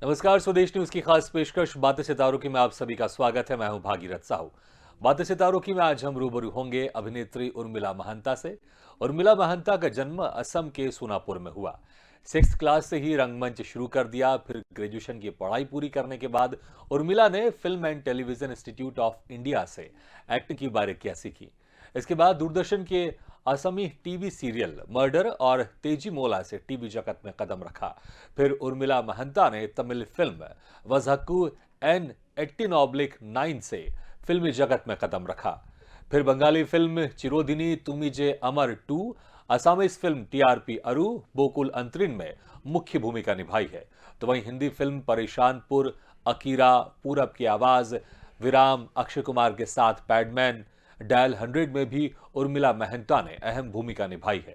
नमस्कार, स्वदेश न्यूज की खास पेशकश बातें सितारों की में आप सभी का स्वागत है। मैं हूं भागीरथ साहू। बातें सितारों की में आज हम रूबरू होंगे अभिनेत्री उर्मिला महंता से। उर्मिला महंता का जन्म असम के सोनापुर में हुआ। 6th क्लास से ही रंगमंच शुरू कर दिया। फिर ग्रेजुएशन की पढ़ाई पूरी करने के बाद उर्मिला ने film and television institute of India से एक्टिंग की बारीकियां सीखी। इसके बाद दूरदर्शन के असमी टीवी सीरियल मर्डर और तेजी मोला से टीवी जगत में कदम रखा। फिर उर्मिला महंता ने तमिल फिल्म वजहक्कू एन 18/9 से फिल्मी जगत में कदम रखा। फिर बंगाली फिल्म चिरोदिनी तुमिजे अमर 2, असमीज फिल्म टीआरपी अरु बोकुल अंतरिन में मुख्य भूमिका निभाई है। तो वहीं हिंदी फिल्म परेशानपुर, अकीरा, पूरब की आवाज, विराम, अक्षय कुमार के साथ पैडमैन, डायल 100 में भी उर्मिला महंता ने अहम भूमिका निभाई है।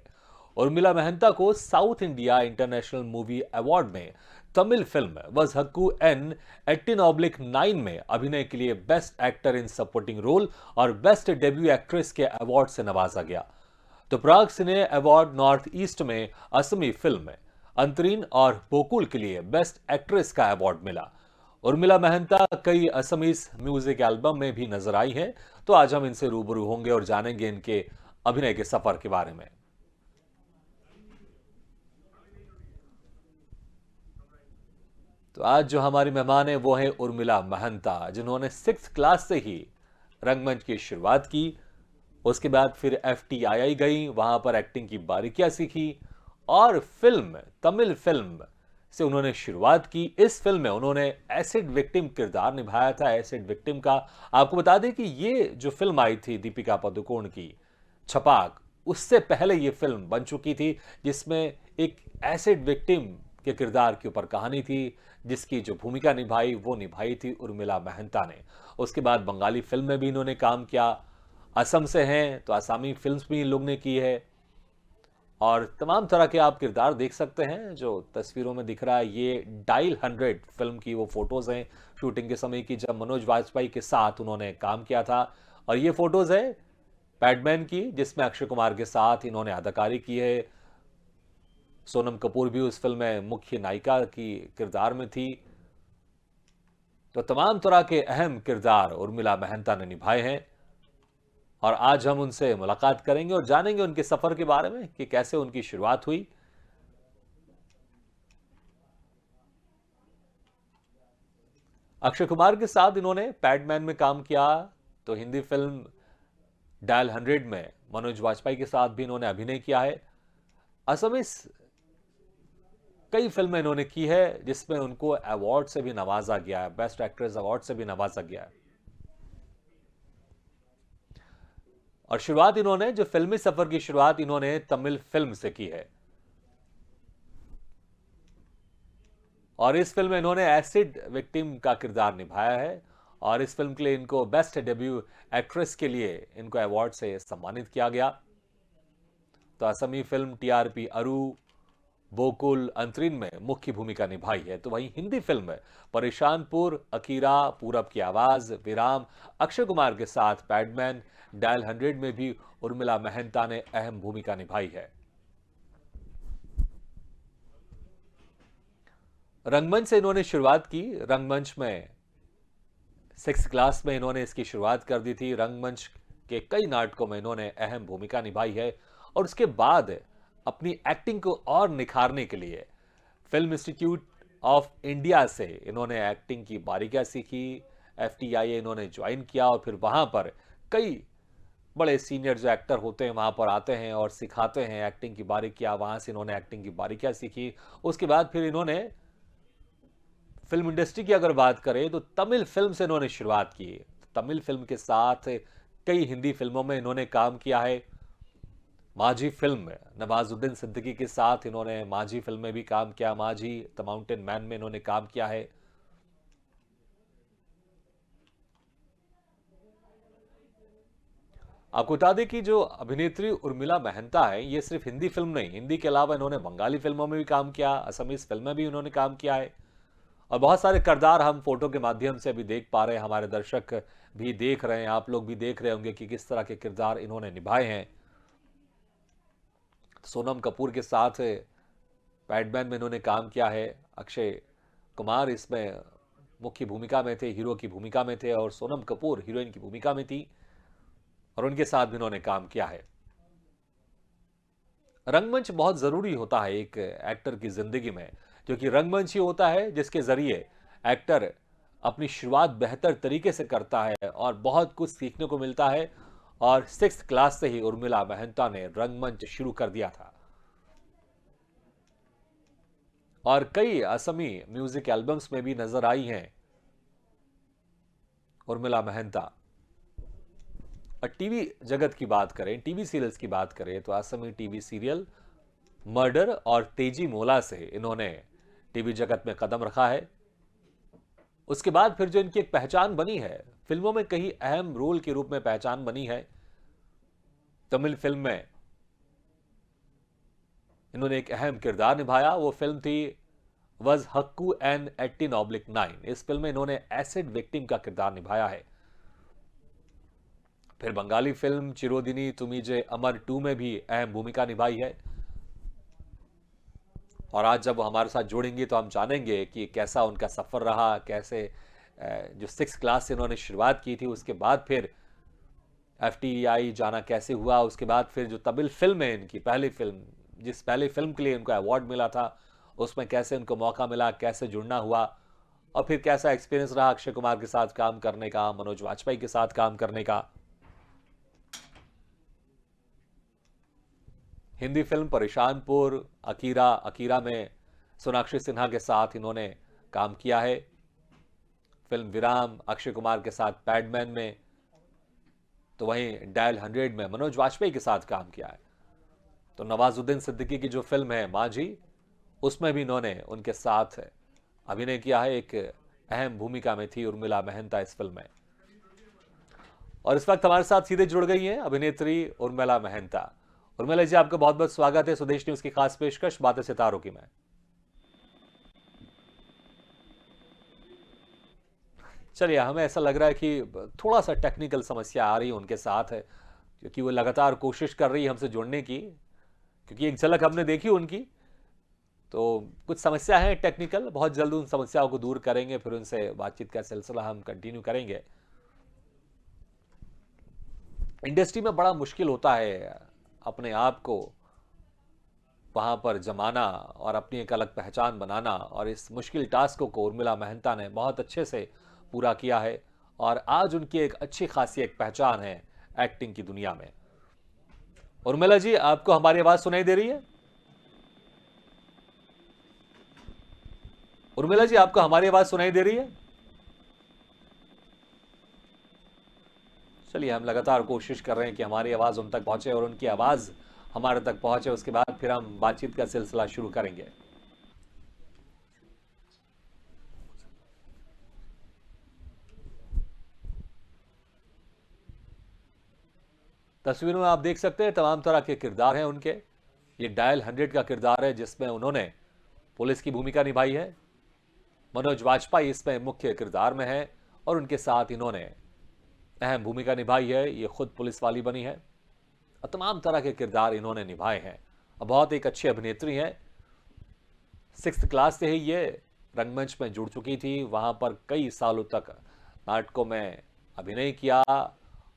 उर्मिला महंता को south India international movie award में तमिल फिल्म वजहक्कू एन 18/9 में अभिनय के लिए best actor in supporting role और बेस्ट डेब्यू एक्ट्रेस के अवार्ड से नवाजा गया। तो Prag cine award north east में असमी फिल्म अंतरीन और बोकुल के लिए बेस्ट एक्ट्रेस का अवार्ड मिला। उर्मिला महंता कई असमीज म्यूजिक एल्बम में भी नजर आई हैं। तो आज हम इनसे रूबरू होंगे और जानेंगे इनके अभिनय के सफर के बारे में। तो आज जो हमारी मेहमान है वो है उर्मिला महंता, जिन्होंने 6th क्लास से ही रंगमंच की शुरुआत की। उसके बाद फिर FTII गई, वहां पर एक्टिंग की बारीकियां सीखी और तमिल फिल्म से उन्होंने शुरुआत की। इस फिल्म में उन्होंने एसिड विक्टिम किरदार निभाया था, एसिड विक्टिम का। आपको बता दें कि ये जो फिल्म आई थी दीपिका पादुकोण की, छपाक, उससे पहले ये फिल्म बन चुकी थी, जिसमें एक एसिड विक्टिम के किरदार के ऊपर कहानी थी, जिसकी जो भूमिका निभाई वो निभाई थी उर्मिला महंता ने। उसके बाद बंगाली फिल्म में भी इन्होंने काम किया। असम से हैं तो आसामी फिल्म्स भी इन लोग ने की है और तमाम तरह के आप किरदार देख सकते हैं। जो तस्वीरों में दिख रहा है ये डायल 100 फिल्म की वो फोटोज हैं शूटिंग के समय की, जब मनोज वाजपेयी के साथ उन्होंने काम किया था। और ये फोटोज है पैडमैन की, जिसमें अक्षय कुमार के साथ इन्होंने अदाकारी की है। सोनम कपूर भी उस फिल्म में मुख्य नायिका की किरदार में थी। तो तमाम तरह के अहम किरदार उर्मिला महंता ने निभाए हैं और आज हम उनसे मुलाकात करेंगे और जानेंगे उनके सफर के बारे में कि कैसे उनकी शुरुआत हुई। अक्षय कुमार के साथ इन्होंने पैडमैन में काम किया। तो हिंदी फिल्म डायल 100 में मनोज वाजपेयी के साथ भी इन्होंने अभिनय किया है। असमीज कई फिल्में इन्होंने की है, जिसमें उनको अवार्ड से भी नवाजा गया है, बेस्ट एक्ट्रेस अवार्ड से भी नवाजा गया है। और शुरुआत इन्होंने जो फिल्मी सफर की शुरुआत इन्होंने तमिल फिल्म से की है और इस फिल्म में इन्होंने एसिड विक्टिम का किरदार निभाया है और इस फिल्म के लिए इनको बेस्ट डेब्यू एक्ट्रेस के लिए इनको अवार्ड से सम्मानित किया गया। तो असमी फिल्म टीआरपी अरु बोकुल अंतरिन में मुख्य भूमिका निभाई है। तो वहीं हिंदी फिल्म परेशानपुर, अकीरा, पूरब की आवाज, विराम, अक्षय कुमार के साथ पैडमैन, डायल 100 में भी उर्मिला महंता ने अहम भूमिका निभाई है। रंगमंच से इन्होंने शुरुआत की। रंगमंच में 6th क्लास में इन्होंने इसकी शुरुआत कर दी थी। रंगमंच के कई नाटकों में इन्होंने अहम भूमिका निभाई है और उसके बाद अपनी एक्टिंग को और निखारने के लिए फिल्म इंस्टीट्यूट ऑफ इंडिया से इन्होंने एक्टिंग की बारीकियां सीखी। FTII इन्होंने ज्वाइन किया और फिर वहां पर कई बड़े सीनियर जो एक्टर होते हैं वहां पर आते हैं और सिखाते हैं एक्टिंग की बारीकियां। वहां से इन्होंने एक्टिंग की बारीकियां सीखी। उसके बाद फिर इन्होंने फिल्म इंडस्ट्री की अगर बात करें तो तमिल फिल्म से इन्होंने शुरुआत की। तमिल फिल्म के साथ कई हिंदी फिल्मों में इन्होंने काम किया है। माझी फिल्म में नवाजुद्दीन सिद्दीकी के साथ इन्होंने माझी फिल्म में भी काम किया। माझी द माउंटेन मैन में इन्होंने काम किया है। आपको बता दें कि जो अभिनेत्री उर्मिला महंता है ये सिर्फ हिंदी फिल्म नहीं, हिंदी के अलावा इन्होंने बंगाली फिल्मों में भी काम किया, असमीज फिल्म में भी इन्होंने काम किया है और बहुत सारे किरदार हम फोटो के माध्यम से भी देख पा रहे हैं। हमारे दर्शक भी देख रहे हैं, आप लोग भी देख रहे होंगे कि किस तरह के किरदार इन्होंने निभाए हैं। सोनम कपूर के साथ पैडमैन में इन्होंने काम किया है। अक्षय कुमार इसमें मुख्य भूमिका में थे, हीरो की भूमिका में थे, और सोनम कपूर हीरोइन की भूमिका में थी, और उनके साथ भी इन्होंने काम किया है। रंगमंच बहुत जरूरी होता है एक एक्टर की जिंदगी में, क्योंकि रंगमंच ही होता है जिसके जरिए एक्टर अपनी शुरुआत बेहतर तरीके से करता है और बहुत कुछ सीखने को मिलता है। और 6th क्लास से ही उर्मिला महंता ने रंगमंच शुरू कर दिया था, और कई असमी म्यूजिक एल्बम्स में भी नजर आई हैं उर्मिला महंता। और टीवी जगत की बात करें, टीवी सीरियल्स की बात करें, तो असमी टीवी सीरियल मर्डर और तेजी मोला से इन्होंने टीवी जगत में कदम रखा है। उसके बाद फिर जो इनकी एक पहचान बनी है, फिल्मों में कई अहम रोल के रूप में पहचान बनी है। तमिल फिल्म में इन्होंने एक अहम किरदार निभाया, वो फिल्म थी वज हक्कू एन 18/9। इस फिल्म में इन्होंने एसिड विक्टिम का किरदार निभाया है। फिर बंगाली फिल्म चिरोदिनी तुमिजे अमर 2 में भी अहम भूमिका निभाई है। और आज जब वो हमारे साथ जुड़ेंगे तो हम जानेंगे कि कैसा उनका सफर रहा, कैसे जो 6th क्लास से इन्होंने शुरुआत की थी, उसके बाद फिर FTI जाना कैसे हुआ, उसके बाद फिर जो तमिल फिल्म है इनकी पहली फिल्म, जिस पहली फिल्म के लिए इनको अवार्ड मिला था, उसमें कैसे इनको मौका मिला, कैसे जुड़ना हुआ, और फिर कैसा एक्सपीरियंस रहा अक्षय कुमार के साथ काम करने का, मनोज वाजपेयी के साथ काम करने का। हिंदी फिल्म परेशानपुर, अकीरा में सोनाक्षी सिन्हा के साथ इन्होंने काम किया है। फिल्म विराम अक्षय कुमार के साथ पैडमैन में, तो वहीं डायल 100 में मनोज वाजपेयी के साथ काम किया है। तो नवाजुद्दीन सिद्दीकी की जो फिल्म है माझी, उसमें भी इन्होंने उनके साथ अभिनय किया है। एक अहम भूमिका में थी उर्मिला महंता इस फिल्म में। और इस वक्त हमारे साथ सीधे जुड़ गई हैं अभिनेत्री उर्मिला महंता। उर्मिला जी, आपका बहुत बहुत स्वागत है स्वदेश न्यूज की खास पेशकश बातें सितारों की में। चलिए, हमें ऐसा लग रहा है कि थोड़ा सा टेक्निकल समस्या आ रही है उनके साथ है, क्योंकि वो लगातार कोशिश कर रही है हमसे जुड़ने की, क्योंकि एक झलक हमने देखी उनकी, तो कुछ समस्या है टेक्निकल। बहुत जल्द उन समस्याओं को दूर करेंगे, फिर उनसे बातचीत का सिलसिला हम कंटिन्यू करेंगे। इंडस्ट्री में बड़ा मुश्किल होता है अपने आप को वहां पर जमाना और अपनी एक अलग पहचान बनाना, और इस मुश्किल टास्क को उर्मिला महंता ने बहुत अच्छे से पूरा किया है, और आज उनकी एक अच्छी खासी एक पहचान है एक्टिंग की दुनिया में। उर्मिला जी, आपको हमारी आवाज सुनाई दे रही है? उर्मिला जी, आपको हमारी आवाज सुनाई दे रही है? चलिए, हम लगातार कोशिश कर रहे हैं कि हमारी आवाज उन तक पहुंचे और उनकी आवाज हमारे तक पहुंचे, उसके बाद फिर हम बातचीत का सिलसिला शुरू करेंगे। तस्वीरों में आप देख सकते हैं तमाम तरह के किरदार हैं उनके। ये डायल 100 का किरदार है जिसमें उन्होंने पुलिस की भूमिका निभाई है। मनोज वाजपेयी इसमें मुख्य किरदार में है, और उनके साथ इन्होंने अहम भूमिका निभाई है। ये खुद पुलिस वाली बनी है, और तमाम तरह के किरदार इन्होंने निभाए हैं, और बहुत एक अच्छी अभिनेत्री हैं। 6th क्लास से ही ये रंगमंच में जुड़ चुकी थी, वहां पर कई सालों तक नाटकों में अभिनय किया।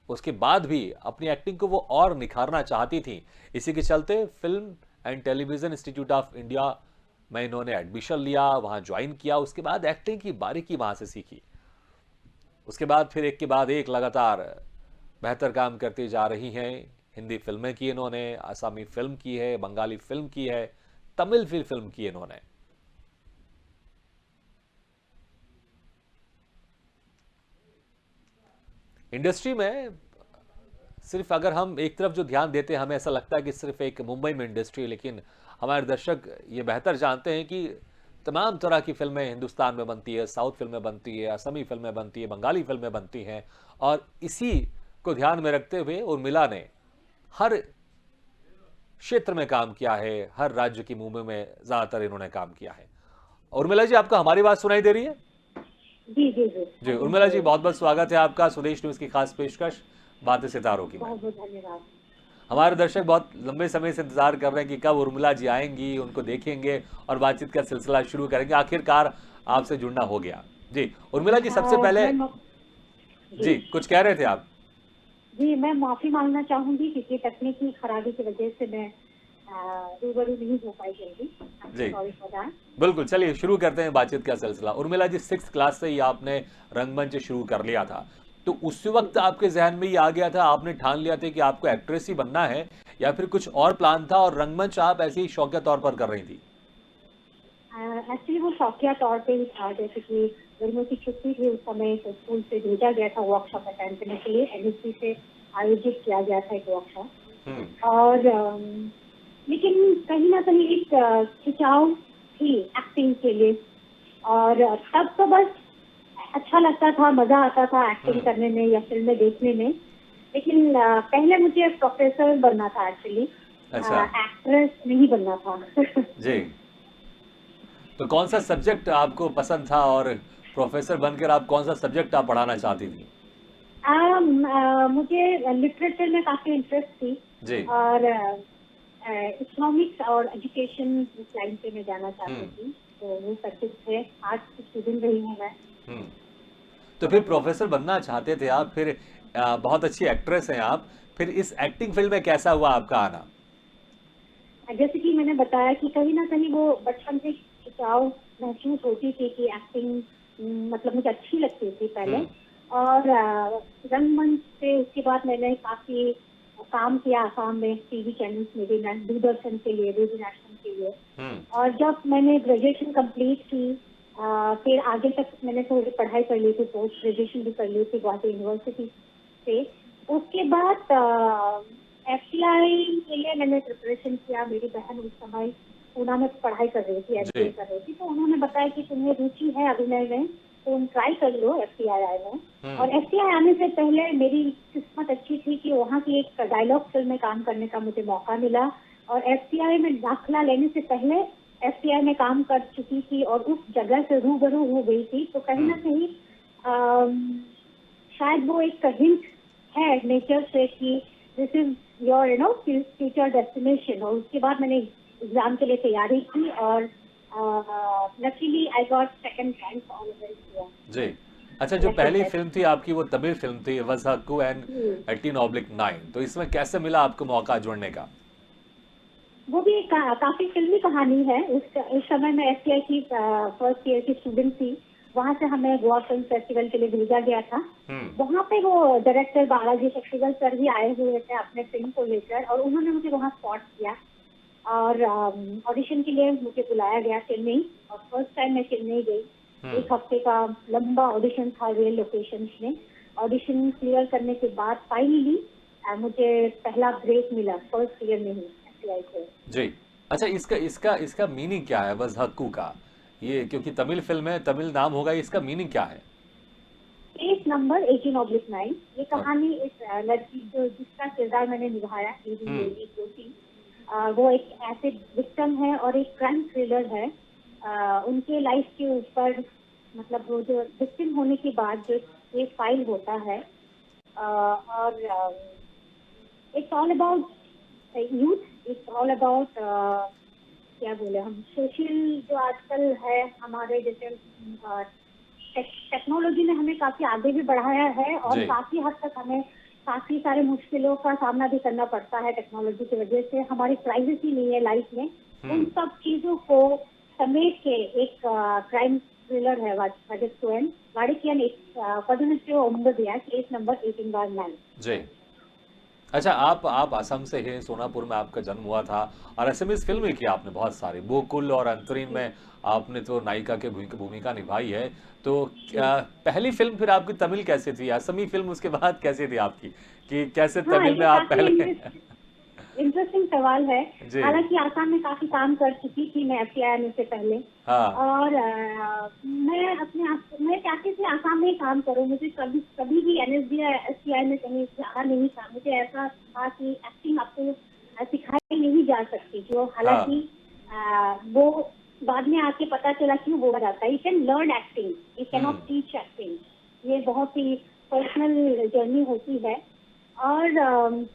उसके बाद भी अपनी एक्टिंग को वो और निखारना चाहती थी। इसी के चलते film and television institute of India में इन्होंने एडमिशन लिया, वहां ज्वाइन किया। उसके बाद एक्टिंग की बारीकी वहां से सीखी। उसके बाद फिर एक के बाद एक लगातार बेहतर काम करती जा रही हैं। हिंदी फिल्में की इन्होंने, असमी फिल्म की है, बंगाली फिल्म की है, तमिल फिल्म की इन्होंने। इंडस्ट्री में सिर्फ अगर हम एक तरफ जो ध्यान देते हैं, हमें ऐसा लगता है कि सिर्फ एक मुंबई में इंडस्ट्री है, लेकिन हमारे दर्शक ये बेहतर जानते हैं कि तमाम तरह की फिल्में हिंदुस्तान में बनती है, साउथ फिल्में बनती है, असमी फिल्में बनती है, बंगाली फिल्में बनती हैं। और इसी को ध्यान में रखते हुए उर्मिला ने हर क्षेत्र में काम किया है, हर राज्य की मूवी में ज्यादातर इन्होंने काम किया है। उर्मिला जी, आपको हमारी बात सुनाई दे रही है? जी जी जी जी, उर्मिला जी, बहुत बहुत स्वागत है आपका स्वदेश न्यूज की खास पेशकश बातें सितारों की में। बहुत बहुत धन्यवाद। हमारे दर्शक बहुत लंबे समय से इंतजार कर रहे हैं कि कब उर्मिला जी आएंगी, उनको देखेंगे और बातचीत का सिलसिला शुरू करेंगे। आखिरकार आपसे जुड़ना हो गया। जी, उर्मिला जी सबसे और पहले जी जी, कुछ कह रहे थे आप? जी, मैं माफी मांगना चाहूंगी क्योंकि तकनीकी खराबी की वजह से मैं रूबरू नहीं हो पाई जल्दी। जी, सॉरी फॉर दैट। बिल्कुल, चलिए शुरू करते हैं बातचीत का सिलसिला। उर्मिला जी 6th क्लास से ही आपने रंगमंच शुरू कर लिया था। तो उस वक़्त आपके ज़हन में ये आ गया था, आपने ठान लिया था कि आपको एक्ट्रेस ही बनना है या फिर कुछ और प्लान था और रंगमंच आप ऐसे ही शौकिया तौर पर कर रही थी? एक्चुअली वो शौकिया तौर पे ही था, जैसे कि गर्मियों की छुट्टी थी उस समय, तो स्कूल से भेजा गया था वर्कशॉप अटेंड करने के लिए। एनएससी से आयोजित किया गया था एक वर्कशॉप। हुँ, और लेकिन कहीं ना कहीं एक खिंचाव थी एक्टिंग के लिए। और तब तो बस अच्छा लगता था, मजा आता था एक्टिंग हुँ, करने में या फिल्में देखने में। लेकिन पहले मुझे प्रोफेसर बनना था एक्चुअली, अच्छा, एक्ट्रेस नहीं बनना था। जी। तो कौन-सा सब्जेक्ट आपको पसंद था और प्रोफ़ेसर बनकर आप कौन-सा सब्जेक्ट आप पढ़ाना चाहती थीं? मुझे लिटरेचर में काफी इंटरेस्ट थी। जी, और इकोनॉमिक्स और एजुकेशन इस लाइन पे मैं जाना हुँ, चाहती थी, तो वो सब्जेक्ट है। आर्ट्स की स्टूडेंट रही हूँ मैं। हुँ। तो फिर प्रोफ़ेसर बनना चाहते थे आप, फिर बहुत अच्छी एक्ट्रेस हैं आप, फिर इस एक्टिंग फ़ील्ड में कैसा हुआ आपका आना? जैसे कि मैंने बताया कि कहीं ना कहीं वो बचपन से खिंचाव महसूस होती थी कि एक्टिंग मतलब मुझे अच्छी लगती थी हुँ, पहले। और रंगमंच से उसके बाद मैंने काफी काम किया आसाम में, टीवी चैनल्स में भी, दूरदर्शन के लिए, डीडी नेशनल के लिए। हुँ, और जब मैंने ग्रेजुएशन कंप्लीट की, फिर आगे तक मैंने थोड़ी पढ़ाई कर ली थी, पोस्ट ग्रेजुएशन भी कर ली थी गुवाहाटी यूनिवर्सिटी से। उसके बाद एफटीआई के लिए मैंने प्रिपरेशन किया। मेरी बहन उस समय पूना में पढ़ाई कर रही थी, जी, एमबीए कर रही थी, तो उन्होंने बताया कि तुम्हें रुचि है अभिनय में, तो तुम ट्राई कर लो एफटीआई में। हुँ, और एफटीआई आने से पहले मेरी किस्मत अच्छी थी कि वहाँ की एक डायलॉग फिल्म में काम करने का मुझे मौका मिला। और एफटीआई में दाखिला लेने से पहले एफटीआई में काम कर चुकी थी और उस जगह से रूबरू हो गई थी, तो कहीं हुँ, ना कहीं शायद वो एक हिंट है नेचर से कि this is your future destination. और उसके बाद मैंने एग्जाम के लिए तैयारी की और luckily I got second rank on किया, जी। अच्छा जो सिलेक्टेड पहली बेस्ट। फ़िल्म थी आपकी वो तमिल फ़िल्म थी वसाकू एंड 18/9 तो इसमें कैसे मिला आपको मौका जुड़ने का? वो भी काफी फिल्मी कहानी है। उस समय मैं एफटीआई की फर्स्ट ईयर की स्टूडेंट थी। वहां से हमें गोवा फिल्म फेस्टिवल के लिए भेजा गया था। हुँ, वहां पे वो डायरेक्टर बालाजी शक्तिगल सर भी आए हुए थे अपने फिल्म को लेकर, और उन्होंने मुझे वहां स्पॉट किया। और ऑडिशन के लिए मुझे बुलाया गया चेन्नई, और फर्स्ट टाइम मैं चेन्नई गई। हुँ, एक हफ्ते का लंबा ऑडिशन था रियल लोकेशन में। ऑडिशन क्लियर करने के बाद फाइनली मुझे पहला ब्रेक मिला फर्स्ट ईयर में ही एफटीआई से। जी। अच्छा इसका इसका इसका मीनिंग क्या है वज़हक्कू का? ये क्योंकि तमिल फ़िल्म है, तमिल नाम होगा, इसका मीनिंग क्या है? Case number 18/9। ये अ, कहानी इस लड़की जो जिसका किरदार मैंने निभाया, दीदी हुँ, लेडी जोशी, वो एक ऐसे विक्टिम है और एक क्राइम थ्रिलर है। उनके लाइफ के ऊपर, मतलब वो जो विक्टिम होने के बाद जो केस फाइल होता है, और it's all about youth, it's all about क्या बोले हम, सोशल जो आजकल है हमारे जैसे टेक्नोलॉजी ने हमें काफी आगे भी बढ़ाया है, और जी, काफी हद तक हमें काफी सारे मुश्किलों का सामना भी करना पड़ता है टेक्नोलॉजी की वजह से। हमारी प्राइवेसी नहीं है लाइफ में। हुँ, उन सब चीजों को समेट के एक क्राइम थ्रिलर है वाडिकेन वाडिकेन एक पदोन्नति ओंबद दिया, केस नंबर 18/9। जी। अच्छा आप असम से हैं, सोनापुर में आपका जन्म हुआ था और असमीज़ फ़िल्में की आपने बहुत सारी, गोकुल और अंतरीण जी में आपने तो नायिका की भूमिका निभाई है। तो जी। पहली फ़िल्म फिर आपकी तमिल कैसे थी? असमी फ़िल्म उसके बाद कैसी थी आपकी? कि कैसे हाँ, तमिल ये में आप काफी पहले इंटरेस्टिंग सवाल है। जी, हालांकि आसाम में काफी काम कर चुकी थी मैं एफटीआई आने से पहले। हाँ, और मैं अपने आप मैं चाहती थी आसाम में ही काम करूं। मुझे कभी कभी भी एनएसडी या एफटीआई में कहीं जाना नहीं था। मुझे ऐसा था कि एक्टिंग आपको सिखाई नहीं जा सकती, जो हाँ, हालांकि वो बाद में आके पता चला कि वो जाता है। You can learn acting, you can hmm, not teach acting. ये बहुत ही पर्सनल जर्नी होती है। और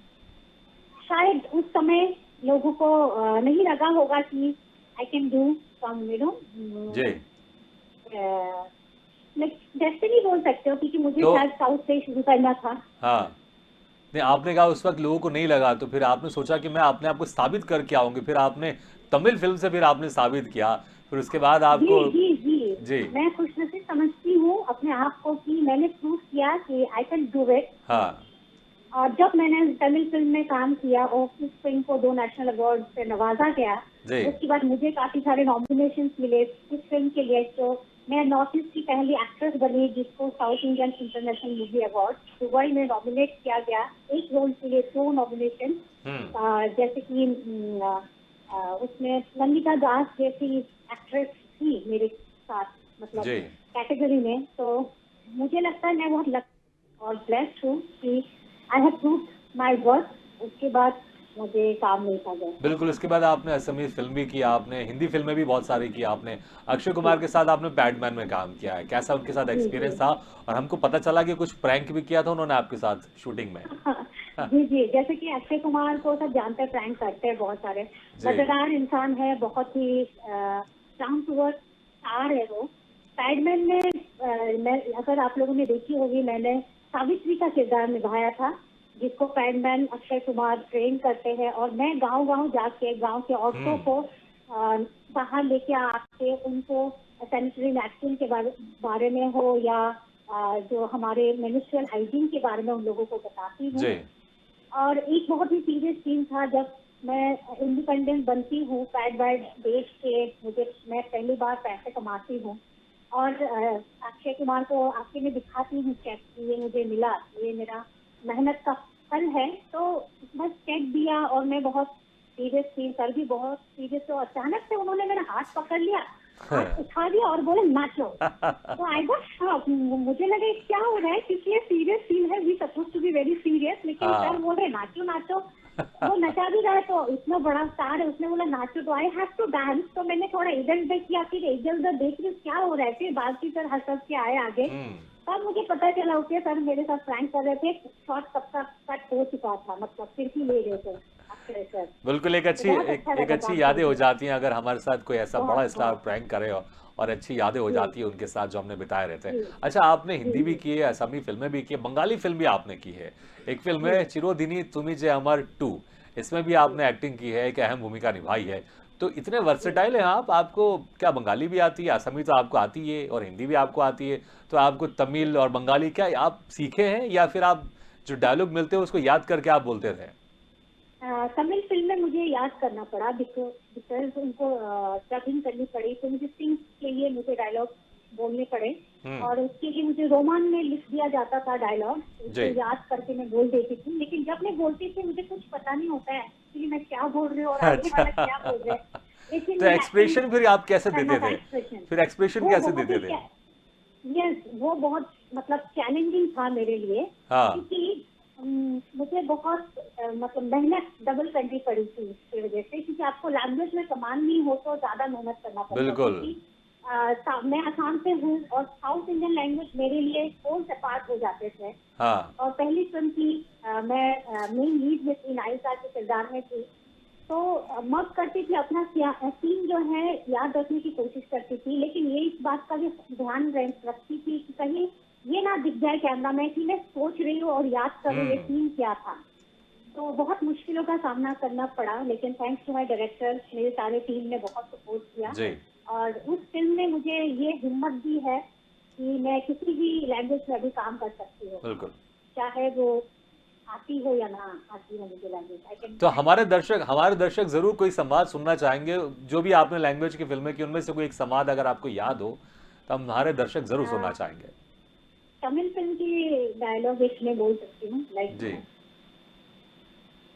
शायद उस समय लोगों को नहीं लगा होगा कि आई कैन डू सम जी, डेस्टिनी बोल सकते हो, क्योंकि मुझे तो शायद साउथ से शुरू करना था। हाँ, नहीं आपने कहा उस वक्त लोगों को नहीं लगा, तो फिर आपने सोचा कि मैं अपने आप को साबित करके आऊंगी, फिर आपने तमिल फिल्म से फिर आपने साबित किया, फिर उसके बाद जी आपको। जी जी। जी। मैं खुशनसीब समझती हूँ अपने आप को कि मैंने प्रूव किया कि आई कैन डू इट। हाँ। और जब मैंने तमिल फिल्म में काम किया और उस फिल्म को 2 नेशनल अवार्ड से नवाजा गया, जी। उसके बाद मुझे काफी सारे नॉमिनेशन मिले इस फिल्म के लिए। तो मैं नॉर्थ ईस्ट की पहली एक्ट्रेस बनी जिसको south Indian international movie award Dubai में नॉमिनेट किया गया। एक रोल के लिए 2 नॉमिनेशन। जैसे कि उसमें नंदिता दास जैसी एक्ट्रेस थी मेरे साथ, मतलब जी। कैटेगरी में। तो मुझे लगता है मैं बहुत लक और ब्लेस्ड हूँ कि I have proved my worth. उसके बाद मुझे काम मिलता गया। बिल्कुल, उसके बाद आपने असमीज फिल्म भी की, आपने हिंदी फिल्में भी बहुत सारी की आपने। अक्षय जी कुमार के साथ आपने पैडमैन में काम किया है, कैसा उनके साथ जी जी। एक्सपीरियंस था? और हमको पता चला कि कुछ प्रैंक भी किया था उन्होंने आपके साथ शूटिंग में। हाँ, जी जी, जैसे कि अक्षय कुमार को सब जानते हैं, प्रैंक करते हैं बहुत सारे। जी। मजेदार इंसान है, बहुत ही डाउन टू अर्थ स्टार है वो। पैडमैन में मैं, अगर आप लोगों ने देखी होगी, मैंने सावित्री का किरदार निभाया था, जिसको पैडमैन अक्षय कुमार ट्रेन करते हैं। और मैं गांव गांव जाके गांव के औरतों को बाहर लेके आके उनको सैनिटरी नैपकिन के बारे में हो या जो हमारे मेंस्ट्रुअल हाइजीन के बारे में उन लोगों को बताती हूँ। जी। और एक बहुत ही सीरियस सीन था जब मैं इंडिपेंडेंट बनती हूँ, पैड वैड बेच के मैं पहली बार पैसे कमाती हूँ। और अक्षय कुमार को आके मैं दिखाती हूँ चेक कि ये मुझे मिला, ये मेरा मेहनत का फल है। तो बस चेक दिया और मैं बहुत सीरियस थी, सर भी बहुत सीरियस। तो अचानक से उन्होंने मेरा हाथ पकड़ लिया, हाथ उठा दिया और बोले नाचो। तो आई गॉट शॉक, मुझे लगा ये क्या हो रहा है, क्योंकि ये सीरियस सीन है, we suppose to be very serious, लेकिन सर हाँ। बोल रहे नाचो नाचो। वो नचा भी रहा है, तो इतना बड़ा स्टार है, उसने बोला नाचो, तो आई हैव टू डांस। तो मैंने थोड़ा इधर उधर किया, फिर इधर उधर देख रही हूँ क्या हो रहा है, फिर बाकी सर हंस हंस के आए आगे। तब मुझे पता चला ओके सर मेरे साथ प्रैंक कर रहे थे। शॉर्ट कब का कट हो चुका था, मतलब फिर ही ले रहे थे अक्षय सर। बिल्कुल, एक तो अच्छी बहुत एक, अच्छा एक लगा अच्छी काम यादें हो करके, जाती हैं अगर हमारे साथ कोई ऐसा बड़ा बहुत स्टार बहुत। प्रैंक करे, और अच्छी यादें हो जी जाती है उनके साथ जो हमने बिताए रहते हैं। जी अच्छा, आपने जी हिंदी भी जी की है, असमी फिल्में भी की है, बंगाली फिल्म भी आपने की है। एक फिल्म जी। है चिरोदिनी तुमी जे अमर 2, इसमें भी जी आपने एक्टिंग की है, एक अहम भूमिका निभाई है। तो इतने जी। वर्सेटाइल हैं आप, आपको क्या बंगाली भी आती है, असमी तो आपको आती है और हिंदी भी आपको आती है, तो आपको तमिल और बंगाली क्या आप सीखे हैं, या फिर आप जो डायलॉग मिलते हैं उसको याद करके आप बोलते रहे? तमिल फिल्म में मुझे याद करना पड़ा, बिकॉज उनको डबिंग करनी पड़ी, तो मुझे सिंग के लिए मुझे डायलॉग बोलने पड़े। हम्म। और उसके लिए मुझे रोमान में लिख दिया जाता था डायलॉग, जी। उसको याद करके मैं बोल देती थी। लेकिन जब मैं बोलती थी मुझे कुछ पता नहीं होता है कि मैं क्या बोल रही हूँ और आगे वाला अच्छा। क्या बोल रहे हैं। लेकिन तो मैं एक्टिंग एक्सप्रेशन फिर आप कैसे करना देते था, थे? एक्सप्रेशन। फिर एक्सप्रेशन वो कैसे बहुत देते ही, थे? यस, वो बहुत मतलब चैलेंजिंग था मेरे लिए, हाँ। क्योंकि मुझे बहुत मतलब मेहनत डबल करनी पड़ी थी इसकी वजह से, क्योंकि आपको लैंग्वेज में कमांड नहीं हो तो ज्यादा मेहनत करना पड़ता है। बिल्कुल। क्योंकि मैं आसाम से हूँ और साउथ इंडियन लैंग्वेज मेरे लिए कोर्स अपार्ट हो जाते थे। हाँ। और पहली फिल्म थी, मैं मेन लीड में थी, नायिका के किरदार में थी। तो मग करती थी, अपना सीन जो है याद रखने की कोशिश करती थी, लेकिन ये इस बात का भी ध्यान रखती थी कि कहीं ये ना दिख जाए कैमरा में कि मैं सोच रही हूँ और याद कर रही हूँ ये सीन क्या था। तो बहुत मुश्किलों का सामना करना पड़ा, लेकिन थैंक्स टू माय डायरेक्टर, मेरे सारे टीम ने बहुत सपोर्ट किया। जी। और उस फिल्म ने मुझे ये हिम्मत दी है कि मैं किसी भी लैंग्वेज में अभी काम कर सकती हूँ, बिल्कुल। चाहे वो आती हो या ना आती हो मुझे लैंग्वेज, आई कैन तो मैनेज। हमारे दर्शक जरूर कोई संवाद सुनना चाहेंगे, जो भी आपने लैंग्वेज की फिल्में की उनमें से कोई एक संवाद अगर आपको याद हो तो हमारे दर्शक जरूर सुनना चाहेंगे। तमिल फिल्म की डायलॉग एक मैं बोल सकती हूँ, लाइक जी।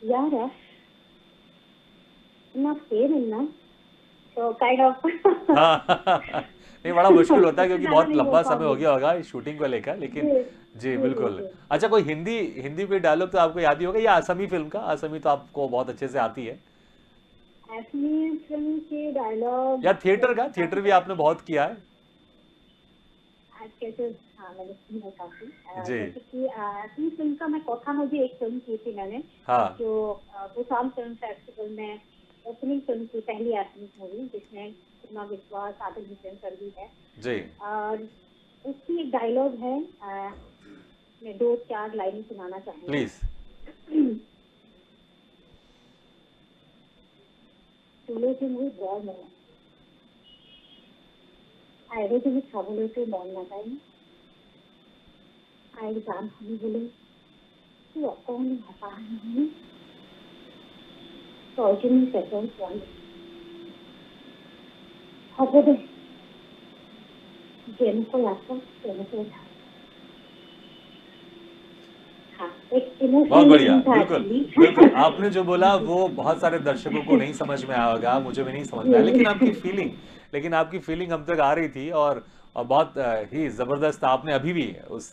यार ना फेर ना, तो काइंड ऑफ हाँ। नहीं, बड़ा मुश्किल होता है क्योंकि ज्यादा बहुत नहीं बोल लंबा समय हो पाऊंगी। गया होगा इस शूटिंग को लेकर, लेकिन जी जी जी जी बिल्कुल। जी। अच्छा, कोई हिंदी हिंदी पे डायलॉग तो आपको याद ही होगा, या असमी फिल्म का? असमी तो आपको बहुत अच्छे से आती है। असमी फिल्म के डायलॉग या थिएटर का? काफी थिएटर भी सारे। आपने बहुत किया है। आज कैसे, हाँ मैंने सुनी है काफी। जी। जैसे कि असमी फिल्म का मैं कोठा में भी एक फिल्म की थी मैंने, हाँ। जो भूसावल फिल्म फेस्टिवल में ओपनिंग फिल्म थी, पहली असमी मूवी जिसमें सीमा विश्वास, आदिल हुसैन सर भी है। जी। और उसकी एक डायलॉग है, मैं 2-4 लाइन सुनाना चाहूंगी। प्लीज। তুলোজুমুই বর্ণ আইরে তুমি খাবলৈকে মন নাযায় আইৰ গান শুনিবলৈ তোৰ অকণো হেঁপাহ নহয় তৰ্জনী পেটৰ পোৱালি হ'ব দে যেনেকৈ আছ তেনেকৈ থাক। हाँ, एक बहुत इमोशनल बढ़िया, सीन था बिल्कुल एक्चुअली। बिल्कुल। आपने जो बोला वो बहुत सारे दर्शकों को नहीं समझ में आएगा, मुझे भी नहीं समझ में आया, लेकिन आपकी फीलिंग हम तक आ रही थी, और बहुत ही जबरदस्त आपने अभी भी उस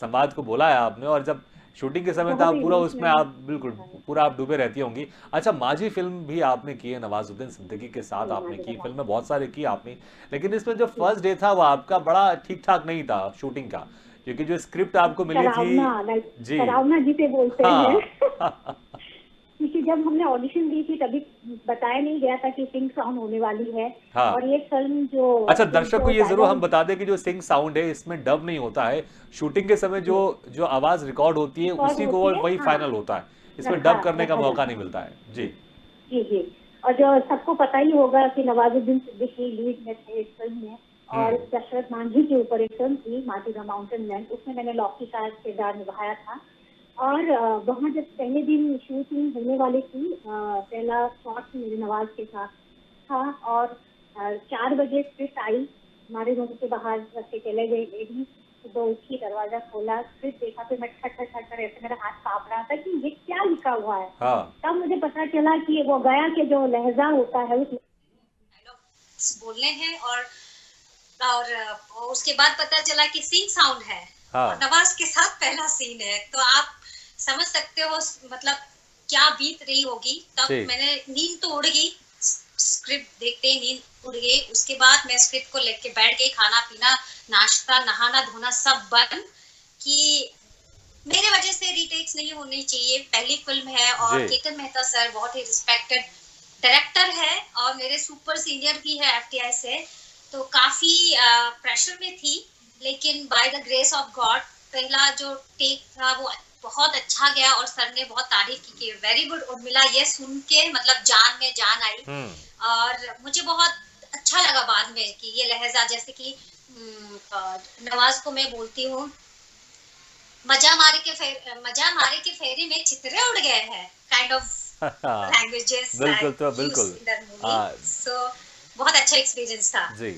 संवाद को बोला है आपने, और जब शूटिंग के समय था बहुत आप पूरा उसमें, इमोशनल। आप बिल्कुल पूरा आप डूबे रहती होंगी। अच्छा, माजी फिल्म भी आपने की है, नवाजुद्दीन सिद्दीकी के साथ जी, आपने की, माजूदा। फिल्में बहुत सारी की आपने, लेकिन इसमें जो जी, फर्स्ट डे था वो आपका बड़ा ठीक ठाक नहीं था शूटिंग का, क्योंकि जो स्क्रिप्ट आपको मिली थी। डरावना, लाइक जी। डरावना जिसे बोलते हैं। हाँ। क्योंकि जब हमने ऑडिशन दी थी तभी बताया नहीं गया था कि सिंग साउंड होने वाली है। हाँ। और ये फिल्म जो अच्छा, दर्शक को जो ये जरूर हम डायलॉग बता दें कि जो सिंग साउंड है इसमें डब नहीं होता है, शूटिंग के समय जो जो आवाज रिकॉर्ड होती है रिकॉर्ड उसी को होती है, वही हाँ, फाइनल होता है, इसमें रखा डब करने का रखा मौका जाता नहीं है। मिलता है। जी जी जी। और जो सबको पता ही होगा कि नवाजुद्दीन सिद्दीकी लीड में थे इस फिल्म में, और दशरथ मांझी के ऊपर एक फिल्म थी माटी द माउंटेन मैन, उसमें मैंने लौकी का किरदार निभाया था। और वहाँ जब पहले दिन शूटिंग होने वाली थी, पहला शॉट मेरे नवाज के साथ था, और 4 बजे स्क्रिप्ट आई, हमारे रूम के बाहर रख के चले गए लेडी, सुबह उठी दरवाजा खोला, स्क्रिप्ट देखा तो मैं ठट ठट ठट ऐसे मेरा हाथ कांप रहा था कि ये क्या लिखा हुआ है। हाँ। तब मुझे पता चला कि वो गया के जो लहजा होता है उस बोलने हैं, और उसके बाद पता चला कि सिंग साउंड है। हाँ। और नवाज के साथ पहला सीन है, तो आप समझ सकते हो मतलब क्या बीत रही होगी। तब जी। मैंने नींद तो उड़ गई, स्क्रिप्ट देखते ही नींद उड़ गई। उसके बाद मैं स्क्रिप्ट को लेके बैठ गई, खाना पीना नाश्ता नहाना धोना सब बंद, कि मेरे वजह से रीटेक्स नहीं होनी चाहिए, पहली फिल्म है। और जी। केतन मेहता सर बहुत ही रिस्पेक्टेड डायरेक्टर है और मेरे सुपर सीनियर भी है एफटीआई से, तो काफी प्रेशर में थी। लेकिन by the grace of God पहला जो टेक था वो बहुत अच्छा गया, और सर ने बहुत तारीफ की कि वेरी गुड उर्मिला। ये सुन के मतलब जान में जान आई। और मुझे बहुत अच्छा लगा बाद में कि ये लहजा, जैसे कि नवाज को मैं बोलती हूँ, मजा मारे के फेरे में चितरे उड़ गए हैं, काइंड ऑफ लैंग्वेजेस। बिल्कुल, तो बिल्कुल। सो बहुत अच्छा एक्सपीरियंस था। जी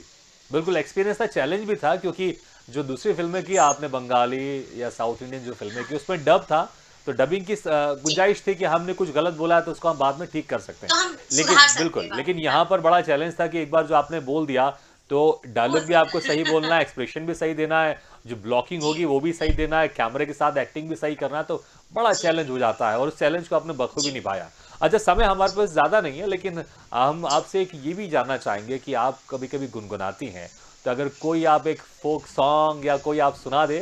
बिल्कुल, एक्सपीरियंस था, चैलेंज भी था, क्योंकि जो दूसरी फिल्में की आपने बंगाली या साउथ इंडियन जो फिल्में की उसमें डब था, तो डबिंग की गुंजाइश थी कि हमने कुछ गलत बोला है तो उसको हम बाद में ठीक कर सकते तो हैं, हम लेकिन सुधार सकते बिल्कुल, हैं। लेकिन यहाँ पर बड़ा चैलेंज था कि एक बार जो आपने बोल दिया तो डायलॉग भी आपको सही बोलना है, एक्सप्रेशन भी सही देना है, जो ब्लॉकिंग होगी वो भी सही देना है, कैमरे के साथ एक्टिंग भी सही करना है, तो बड़ा चैलेंज हो जाता है, और उस चैलेंज को आपने बखूबी निभाया। अच्छा, समय हमारे पास ज़्यादा नहीं है, लेकिन हम आपसे एक ये भी जानना चाहेंगे कि आप कभी कभी गुनगुनाती हैं, तो अगर कोई आप एक फोक सॉन्ग या कोई आप सुना दे,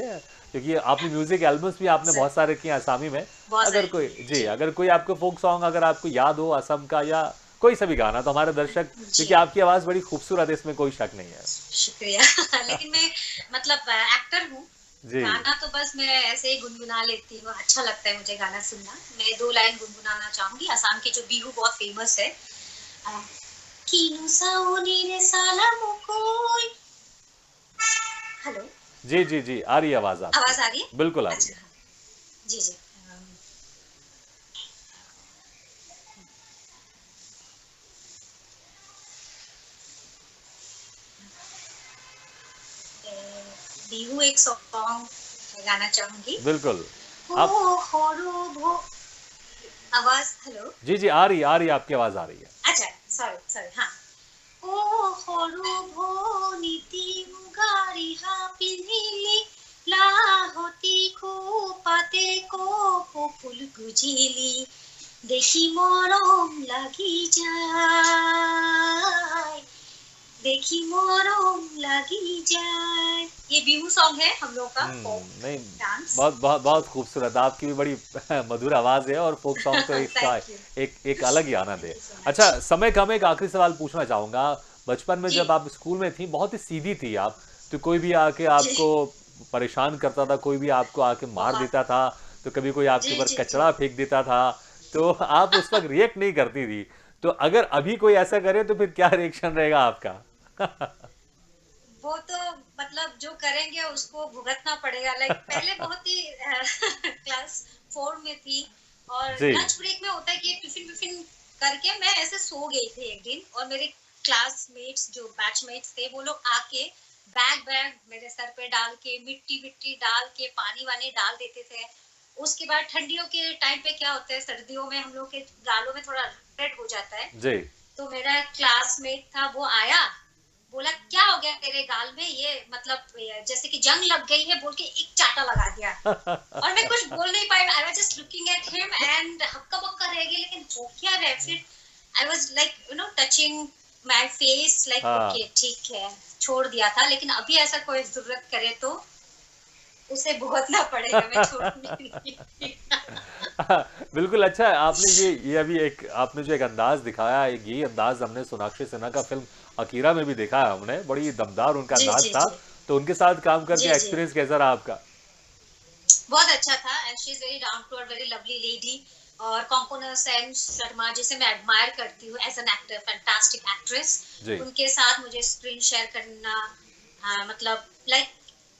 क्योंकि आपने म्यूजिक एल्बम्स भी आपने बहुत सारे किए आसामी में, अगर कोई जी अगर कोई आपको फोक सॉन्ग अगर आपको याद हो असम का या कोई सा भी गाना, तो हमारे दर्शक, क्योंकि आपकी आवाज बड़ी खूबसूरत है, इसमें कोई शक नहीं है। शुक्रिया। लेकिन मैं मतलब एक्टर हूँ, जी गाना तो बस मैं ऐसे ही गुनगुना लेती हूँ, अच्छा लगता है मुझे गाना सुनना। मैं 2 लाइन गुनगुनाना चाहूंगी, असम की जो बिहू बहुत फेमस है। किनु साउनी रे साला मुकोई। हेलो, जी जी जी, आ रही है आवाज आपकी। आवाज आ रही है? बिल्कुल आ रही है। अच्छा, जी जी। बिहू एक सॉन्ग गाना चाहूंगी। बिल्कुल। ओ आप होरो भो, आवाज, हेलो, जी जी, आ रही है, आपकी आवाज आ रही है। अच्छा, सॉरी, हाँ। ओ होरो भो नीति मुगारी हा पिन्हिली लाहोती को पाते को फुल गुजिली देखी मरम लगी जाए, देखी मरम लगी जाए। ये बिहू सॉन्ग है हम लोग का फोक नहीं, डांस। बहुत बहुत बहुत खूबसूरत, आपकी भी बड़ी मधुर आवाज है, और फोक सॉन्ग तो इसका Thank you. एक अलग ही आनंद है। Thank you so much. अच्छा, समय कम, एक आखिरी सवाल पूछना चाहूंगा, बचपन में जी। जब आप स्कूल में थी बहुत ही सीधी थी आप, तो तो कोई भी आके जी आपको परेशान करता था, कोई भी आपको आके मार बहुत देता था, तो कभी कोई आपके जी ऊपर जी जी कचरा फेंक देता था, तो आप उस वक्त रिएक्ट नहीं करती थी। तो अगर अभी कोई ऐसा करे तो फिर क्या रिएक्शन रहेगा आपका? वो तो मतलब जो करेंगे उसको भुगतना पड़ेगा। लाइक पहले बहुत ही क्लास 4 में थी और जी। लंच ब्रेक में होता है कि टिफिन विफिन करके मैं ऐसे सो गई थी एक दिन, और मेरे क्लासमेट्स जो बैचमेट्स थे वो लोग आके बैग बैग मेरे सर पे डाल के मिट्टी विट्टी डाल के पानी वानी डाल देते थे। उसके बाद ठंडियों के टाइम पे क्या होता है, सर्दियों में हम लोग के गालों में थोड़ा रेड हो जाता है। जी। तो मेरा क्लासमेट था, वो आया, बोला क्या हो गया तेरे गाल में, ये मतलब जैसे कि जंग लग गई है बोल के एक चाटा लगा दिया। और मैं कुछ बोल नहीं पाई, I was just looking at him and हक्का बक्का रह गई, लेकिन हो क्या रहा है फिर। I was like touching my face, like हाँ। ओके ठीक है, छोड़ दिया था। लेकिन अभी ऐसा कोई जरूरत करे तो उसे भुगतना पड़ेगा, मैं छोड़ूंगी नहीं। बिल्कुल। अच्छा है आपने ये अभी एक आपने जो एक अंदाज दिखाया, एक यही अंदाज हमने सोनाक्षी सिन्हा का फिल्म अकीरा में भी देखा है हमने, बड़ी दमदार उनका जी अंदाज जी था। जी तो उनके साथ काम करके जी जी एक्सपीरियंस कैसा रहा आपका? बहुत अच्छा था, and she is very down to earth, very lovely lady. और कंकना सेन शर्मा जिसे मैं एडमायर करती हूँ as an actor, fantastic actress, जी। उनके साथ मुझे स्क्रीन शेयर करना मतलब लाइक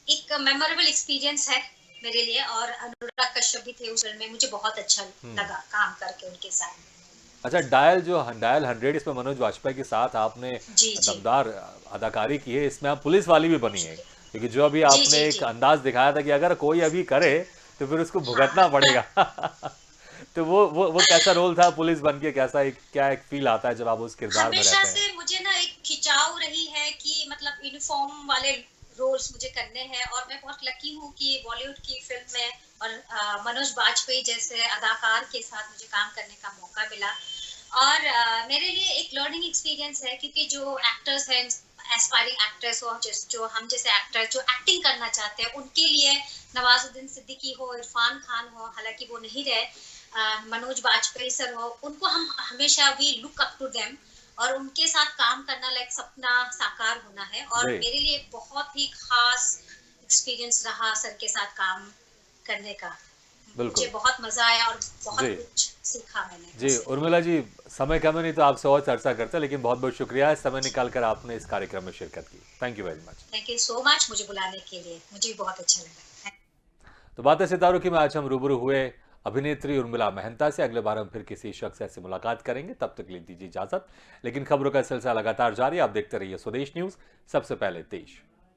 एक मेमोरेबल एक्सपीरियंस है मेरे लिए। और अनुराग कश्यप भी थे उस फिल्म में, मुझे बहुत अच्छा लगा काम करके उनके साथ। अच्छा, डायल 100 इसमें मनोज वाजपेयी के साथ आपने जी जी दमदार अदाकारी की है, इसमें आप पुलिस वाली भी बनी है, क्योंकि जो अभी जी आपने जी एक जी अंदाज दिखाया था कि अगर कोई अभी करे तो फिर उसको भुगतना हाँ। पड़ेगा। तो वो कैसा रोल था पुलिस बन के, कैसा एक क्या एक फील आता है जब आप उस किरदार में हमेशा रहते हैं? से मुझे ना एक खिंचाव रही है कि मतलब यूनिफॉर्म वाले रोल्स मुझे करने हैं, और मैं बहुत लकी हूँ कि बॉलीवुड की फिल्म में और मनोज बाजपेयी जैसे अदाकार के साथ मुझे काम करने का मौका मिला। और मेरे लिए एक लर्निंग एक्सपीरियंस है, क्योंकि जो एक्टर्स हैं, एस्पायरिंग एक्टर्स हो, जो हम जैसे एक्टर जो एक्टिंग करना चाहते हैं, उनके लिए नवाजुद्दीन सिद्दीकी हो, इरफान खान हो, हालांकि वो नहीं रहे, मनोज बाजपेयी सर हो, उनको हम हमेशा भी लुक अप टू देम, और उनके साथ काम करना लाइक सपना साकार होना है। और जी। मेरे लिए बहुत ही खास एक्सपीरियंस रहा सर के साथ काम करने का। मुझे बिल्कुल। बहुत मजा आया और बहुत जी। कुछ सीखा मैंने जी उससे। उर्मिला जी, समय कम है, नहीं तो आपसे और चर्चा करते, लेकिन बहुत बहुत शुक्रिया है समय निकाल कर आपने इस कार्यक्रम में शिरकत की। Thank you very much. Thank you so much मुझे बुलाने के लिए, मुझे भी बहुत अच्छा लगा। तो बातें सितारों की में आज हम रूबरू हुए अभिनेत्री उर्मिला महंता से। अगले बार हम फिर किसी शख्स से मुलाकात करेंगे, तब तक ले दीजिए इजाजत। लेकिन खबरों का सिलसिला लगातार जारी, आप देखते रहिए स्वदेश न्यूज, सबसे पहले देश।